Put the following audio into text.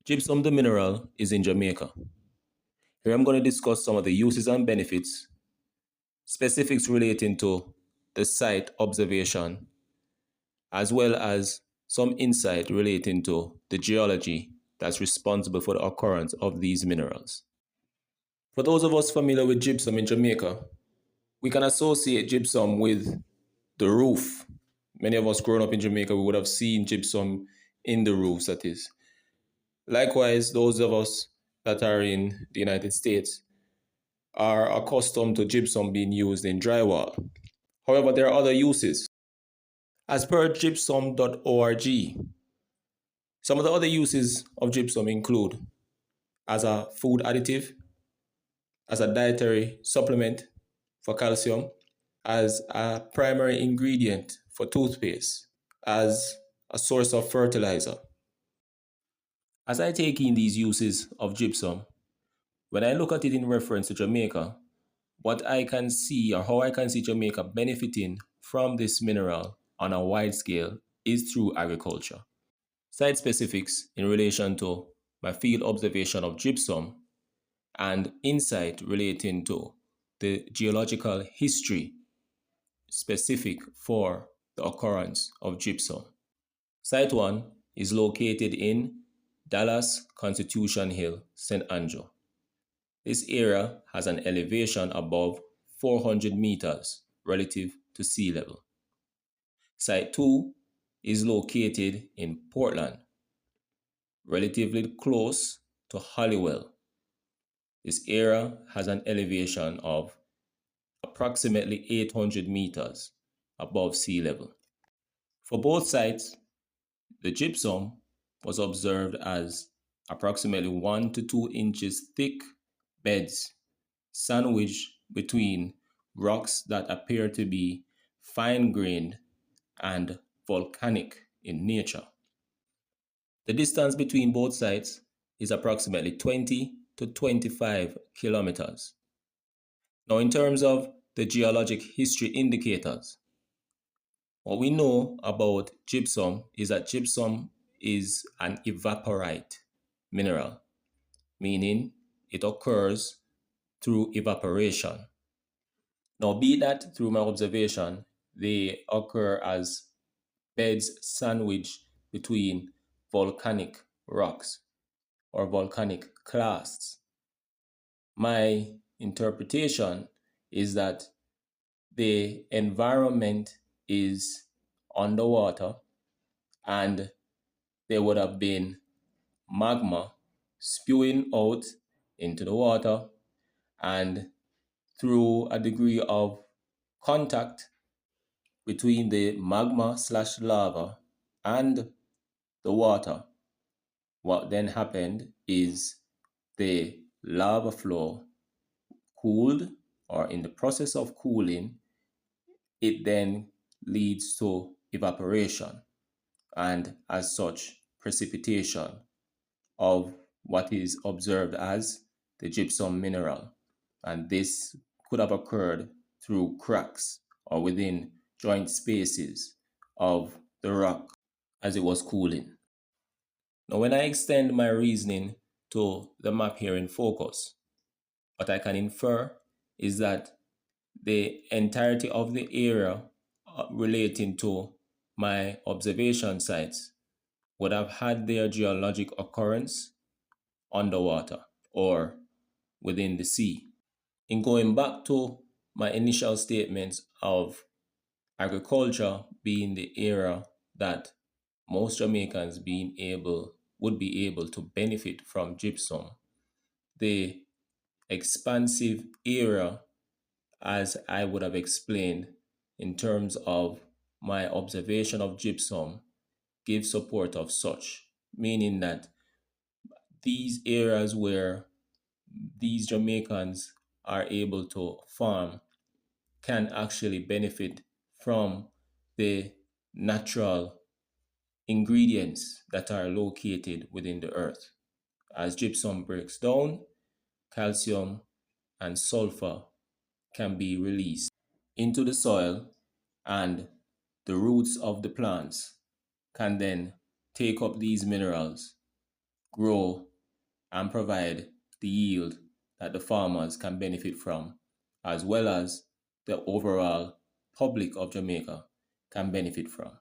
Gypsum, the mineral, is in Jamaica. Here I'm going to discuss some of the uses and benefits, specifics relating to the site observation, as well as some insight relating to the geology that's responsible for the occurrence of these minerals. For those of us familiar with gypsum in Jamaica, we can associate gypsum with the roof. Many of us growing up in Jamaica, we would have seen gypsum in the roofs, that is. Likewise, those of us that are in the United States are accustomed to gypsum being used in drywall. However, there are other uses. As per gypsum.org, some of the other uses of gypsum include as a food additive, as a dietary supplement for calcium, as a primary ingredient for toothpaste, as a source of fertilizer. As I take in these uses of gypsum, when I look at it in reference to Jamaica, what I can see or how I can see Jamaica benefiting from this mineral on a wide scale is through agriculture. Site specifics in relation to my field observation of gypsum and insight relating to the geological history specific for the occurrence of gypsum. Site 1 is located in Dallas Constitution Hill, St. Andrew. This area has an elevation above 400 meters relative to sea level. Site 2 is located in Portland, relatively close to Halliwell. This area has an elevation of approximately 800 meters above sea level. For both sites, the gypsum was observed as approximately 1 to 2 inches thick beds sandwiched between rocks that appear to be fine-grained and volcanic in nature. The distance between both sites is approximately 20 to 25 kilometers. Now, in terms of the geologic history indicators, what we know about gypsum is that gypsum is an evaporite mineral, meaning it occurs through evaporation. Now, be that through my observation, they occur as beds sandwiched between volcanic rocks or volcanic clasts. My interpretation is that the environment is underwater and there would have been magma spewing out into the water, and through a degree of contact between the magma slash lava and the water, what then happened is the lava flow cooled, or in the process of cooling, it then leads to evaporation and, as such, precipitation of what is observed as the gypsum mineral. And this could have occurred through cracks or within joint spaces of the rock as it was cooling. Now, when I extend my reasoning to the map here in focus, what I can infer is that the entirety of the area relating to my observation sites would have had their geologic occurrence underwater or within the sea. In going back to my initial statements of agriculture being the area that most Jamaicans would be able to benefit from gypsum, the expansive area, as I would have explained in terms of my observation of gypsum, gives support of such, meaning that these areas where these Jamaicans are able to farm can actually benefit from the natural ingredients that are located within the earth. As gypsum breaks down, calcium and sulfur can be released into the soil, and the roots of the plants can then take up these minerals grow and provide the yield that the farmers can benefit from, as well as the overall public of Jamaica can benefit from.